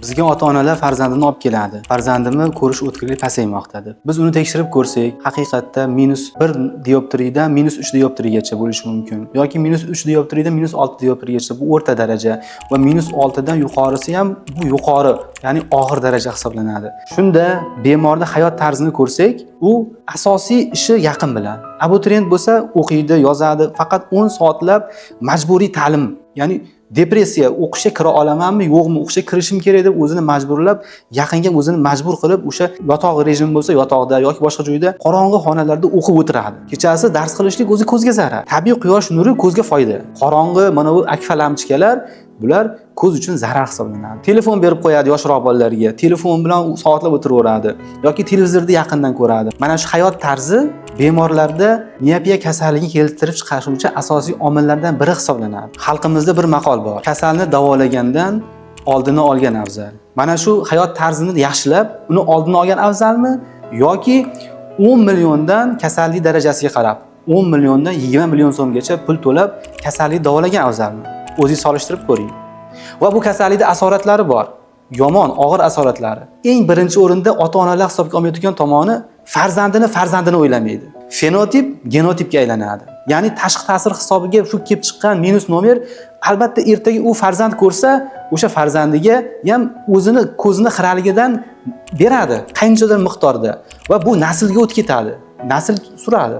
Bizga ota-onalar farzandini olib keladi. Farzandimni ko'rish o'tkirligi pasaymoqda deb. Biz uni tekshirib ko'rsak, haqiqatda -1 dioptriyadan -3 dioptriyagacha bo'lishi mumkin. Yoki -3 dioptriyadan -6 dioptriyagacha bu o'rta daraja va -6 dan yuqorisi ham bu yuqori, ya'ni og'ir daraja hisoblanadi. Shunda bemorda hayot tarzini ko'rsak, u asosiy ishi yaqin bilan. Abituriyent bo'lsa o'qiydi, yozadi, faqat 10 soatlab majburiy ta'lim, ya'ni depressiya, o'qishga kira olamanmi, yo'qmi, o'qishga kirishim kerak deb o'zini majburlab, yaqinga o'zini majbur qilib, o'sha yotoq rejimi bo'lsa yotoqda yoki boshqa joyda qorong'i xonalarda o'qib o'tiradi. Kechasi dars qilishlik o'zi ko'zga zarar. Tabiiy quyosh nuri ko'zga foyda. Qorong'i mana bu akfa lampochkalar bular ko'z uchun zarar hisoblanadi. Telefon berib qo'yadi yoshroq bolalarga. Telefon bilan soatlab o'tiraveradi yoki televizorda yaqindan ko'radi. Mana shu hayot tarzi bemorlarda miopiya kasalligiga keltirib chiqaruvchi asosiy omillardan biri hisoblanadi. Xalqimizda bir maqol bor. Kasalni davolagandan oldini olgan afzal. Mana shu hayot tarzini yaxshilab, uni oldini olgan afzalmi yoki 10 milliondan kasallik darajasiga qarab 10 milliondan 20 million so'mgacha pul to'lab kasallik davolagan afzalmi? O'zingiz solishtirib ko'ring. Va bu kasallikda asoratlari bor. Yomon, og'ir asoratlari. Eng birinchi o'rinda ota-onalar hisobga olmayotgan tomoni farzandini o'ylamaydi. Fenotip genotipga aylanadi. Ya'ni tashqi ta'sir hisobiga shu kelib chiqqan minus nomer albatta ertaga u farzand ko'rsa, o'sha farzandiga ham o'zini ko'zini xiraligidan beradi, qanchadir miqdorda va bu naslga o'tib ketadi. Nasl suradi.